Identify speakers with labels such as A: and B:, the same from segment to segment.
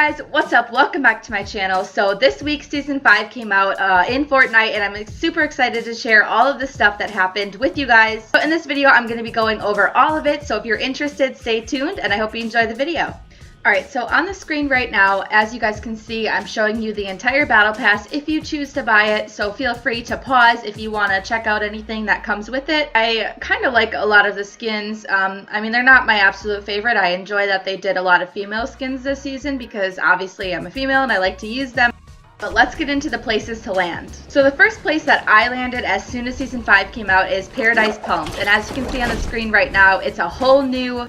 A: guys, what's up? Welcome back to my channel. So this week season 5 came out in Fortnite, and I'm super excited to share all of the stuff that happened with you guys. So in this video I'm going to be going over all of it, so if you're interested, stay tuned and I hope you enjoy the video. Alright, so on the screen right now, as you guys can see, I'm showing you the entire Battle Pass if you choose to buy it, so feel free to pause if you want to check out anything that comes with it. I kind of like a lot of the skins. I mean, they're not my absolute favorite. I enjoy that they did a lot of female skins this season because obviously I'm a female and I like to use them. But let's get into the places to land. So the first place that I landed as soon as season 5 came out is Paradise Palms, and as you can see on the screen right now, it's a whole new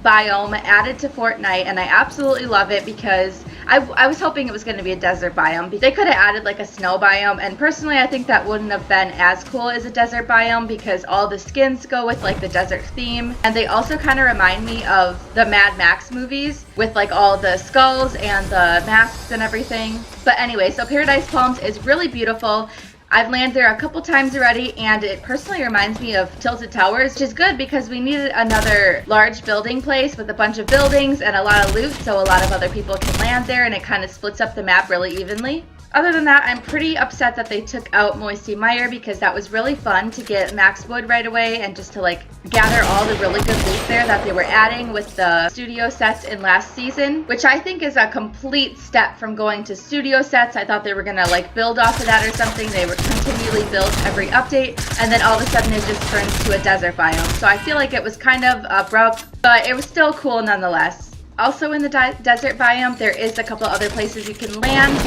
A: biome added to Fortnite, and I absolutely love it because I was hoping it was going to be a desert biome. They could have added like a snow biome, and personally I think that wouldn't have been as cool as a desert biome because all the skins go with like the desert theme, and they also kind of remind me of the Mad Max movies with like all the skulls and the masks and everything. But anyway, so Paradise Palms is really beautiful. I've landed there a couple times already, and it personally reminds me of Tilted Towers, which is good because we needed another large building place with a bunch of buildings and a lot of loot, so a lot of other people can land there, and it kind of splits up the map really evenly. Other than that, I'm pretty upset that they took out Moisty Mire because that was really fun to get max wood right away and just to like gather all the really good loot there that they were adding with the studio sets in last season, which I think is a complete step from going to studio sets. I thought they were gonna like build off of that or something. They were continually built every update, and then all of a sudden it just turns to a desert biome. So I feel like it was kind of abrupt, but it was still cool nonetheless. Also in the desert biome, there is a couple other places you can land.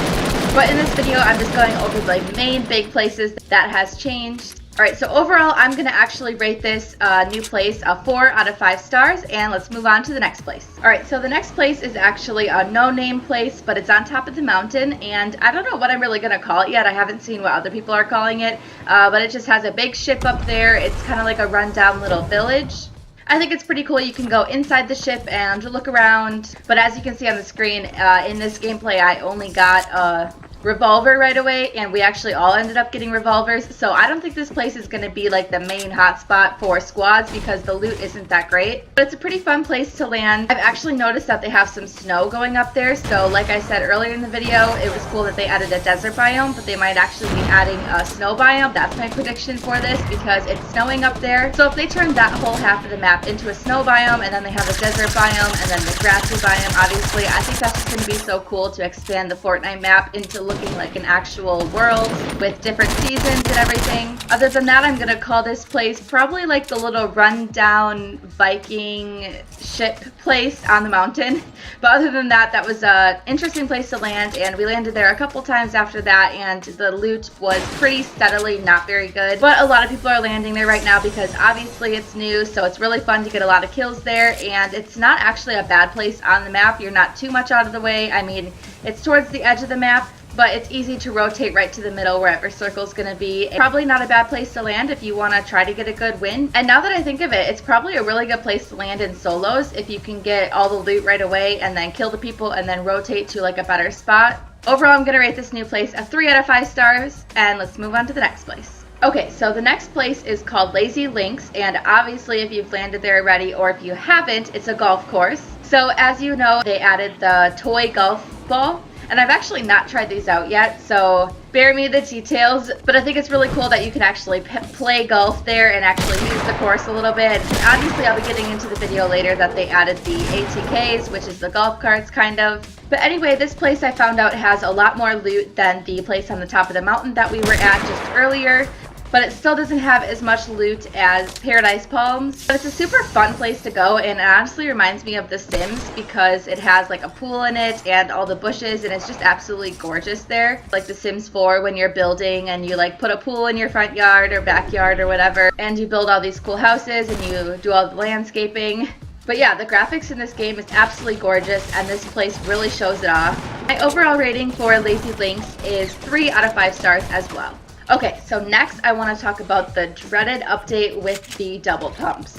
A: But in this video, I'm just going over the main big places that has changed. Alright, so overall, I'm going to actually rate this new place a 4 out of 5 stars, and let's move on to the next place. Alright, so the next place is actually a no-name place, but it's on top of the mountain, and I don't know what I'm really going to call it yet. I haven't seen what other people are calling it, but it just has a big ship up there. It's kind of like a rundown little village. I think it's pretty cool. You can go inside the ship and look around, but as you can see on the screen, in this gameplay, I only got a revolver right away, and we actually all ended up getting revolvers, so I don't think this place is going to be like the main hotspot for squads because the loot isn't that great, but it's a pretty fun place to land. I've actually noticed that they have some snow going up there, so like I said earlier in the video, it was cool that they added a desert biome, but they might actually be adding a snow biome. That's my prediction for this because it's snowing up there. So if they turn that whole half of the map into a snow biome, and then they have a desert biome, and then the grassy biome, obviously I think that's just going to be so cool to expand the Fortnite map into looking like an actual world with different seasons and everything. Other than that, I'm gonna call this place probably like the little rundown Viking ship place on the mountain. But other than that, that was an interesting place to land, and we landed there a couple times after that, and the loot was pretty steadily not very good. But a lot of people are landing there right now because obviously it's new, so it's really fun to get a lot of kills there, and it's not actually a bad place on the map. You're not too much out of the way. I mean, it's towards the edge of the map, but it's easy to rotate right to the middle wherever circle's going to be. Probably not a bad place to land if you want to try to get a good win. And now that I think of it, it's probably a really good place to land in solos if you can get all the loot right away and then kill the people and then rotate to like a better spot. Overall, I'm going to rate this new place a 3 out of 5 stars, and let's move on to the next place. Okay, so the next place is called Lazy Links, and obviously if you've landed there already or if you haven't, it's a golf course. So as you know, they added the toy golf ball, and I've actually not tried these out yet, so bear me the details, but I think it's really cool that you can actually play golf there and actually use the course a little bit. And obviously I'll be getting into the video later that they added the ATKs, which is the golf carts kind of. But anyway, this place I found out has a lot more loot than the place on the top of the mountain that we were at just earlier, but it still doesn't have as much loot as Paradise Palms. But it's a super fun place to go, and it honestly reminds me of The Sims because it has like a pool in it and all the bushes, and it's just absolutely gorgeous there. Like The Sims 4 when you're building and you like put a pool in your front yard or backyard or whatever, and you build all these cool houses and you do all the landscaping. But yeah, the graphics in this game is absolutely gorgeous, and this place really shows it off. My overall rating for Lazy Links is 3 out of 5 stars as well. Okay, so next I want to talk about the dreaded update with the double pumps.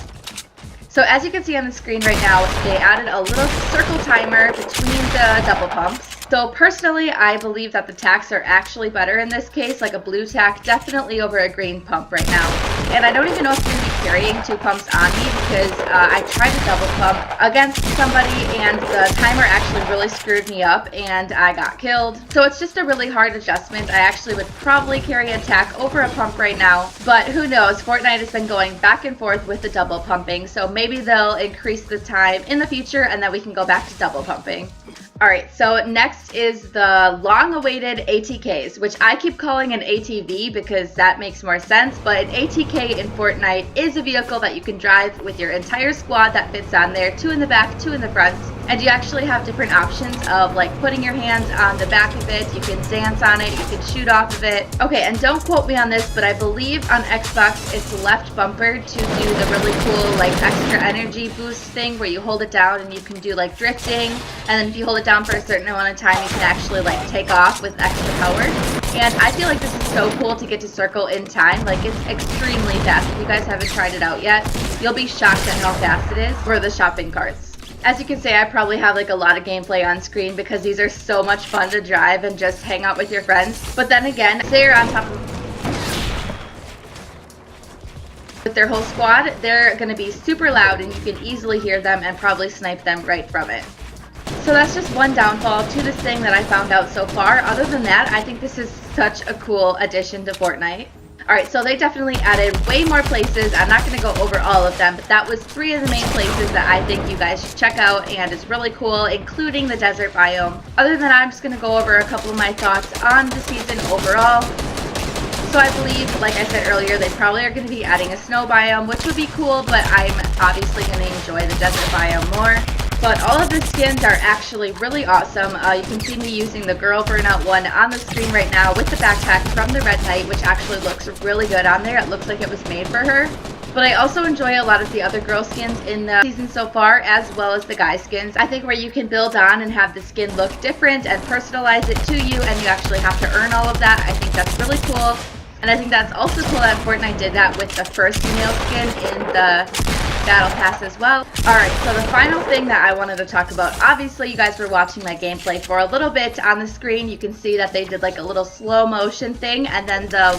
A: So as you can see on the screen right now, they added a little circle timer between the double pumps. So personally, I believe that the tacks are actually better in this case, like a blue tack definitely over a green pump right now. And I don't even know if I'm going to be carrying 2 pumps on me because I tried to double pump against somebody and the timer actually really screwed me up and I got killed. So it's just a really hard adjustment. I actually would probably carry a tack over a pump right now, but who knows? Fortnite has been going back and forth with the double pumping, so maybe they'll increase the time in the future and then we can go back to double pumping. Alright, so next is the long-awaited ATKs, which I keep calling an ATV because that makes more sense, but an ATK in Fortnite is a vehicle that you can drive with your entire squad that fits on there, 2 in the back, 2 in the front, and you actually have different options of like putting your hands on the back of it, you can dance on it, you can shoot off of it. Okay, and don't quote me on this, but I believe on Xbox it's left bumper to do the really cool like extra energy boost thing where you hold it down and you can do like drifting, and then if you hold it down for a certain amount of time you can actually like take off with extra power. And I feel like this is so cool to get to circle in time. Like, it's extremely fast. If you guys haven't tried it out yet, you'll be shocked at how fast it is for the shopping carts. As you can see, I probably have like a lot of gameplay on screen because these are so much fun to drive and just hang out with your friends. But then again, say you're on top of with their whole squad, they're going to be super loud and you can easily hear them and probably snipe them right from it. So that's just one downfall to this thing that I found out so far. Other than that, I think this is such a cool addition to Fortnite. Alright, so they definitely added way more places. I'm not going to go over all of them, but that was 3 of the main places that I think you guys should check out and is really cool, including the desert biome. Other than that, I'm just going to go over a couple of my thoughts on the season overall. So I believe, like I said earlier, they probably are going to be adding a snow biome, which would be cool, but I'm obviously going to enjoy the desert biome more. But all of the skins are actually really awesome. You can see me using the Girl Burnout one on the screen right now with the backpack from the Red Knight, which actually looks really good on there. It looks like it was made for her. But I also enjoy a lot of the other girl skins in the season so far, as well as the guy skins. I think where you can build on and have the skin look different and personalize it to you, and you actually have to earn all of that. I think that's really cool. And I think that's also cool that Fortnite did that with the first female skin in the Battlepass as well. Alright, so the final thing that I wanted to talk about, obviously you guys were watching my gameplay for a little bit on the screen. You can see that they did like a little slow motion thing, and then the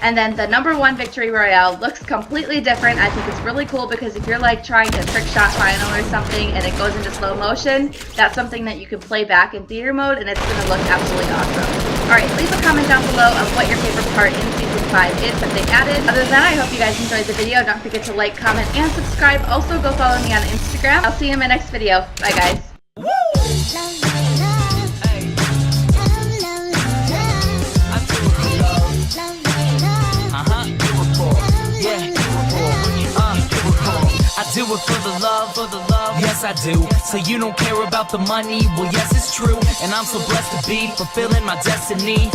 A: #1 victory royale looks completely different. I think it's really cool because if you're like trying to trick shot final or something and it goes into slow motion, that's something that you can play back in theater mode and it's going to look absolutely awesome. Alright, leave a comment down below of what your favorite part in Season 5 is that they added. Other than that, I hope you guys enjoyed the video. Don't forget to like, comment, and subscribe. Also, go follow me on Instagram. I'll see you in my next video. Bye, guys.
B: I do it for the love, yes I do. So you don't care about the money, well yes it's true. And I'm so blessed to be fulfilling my destiny.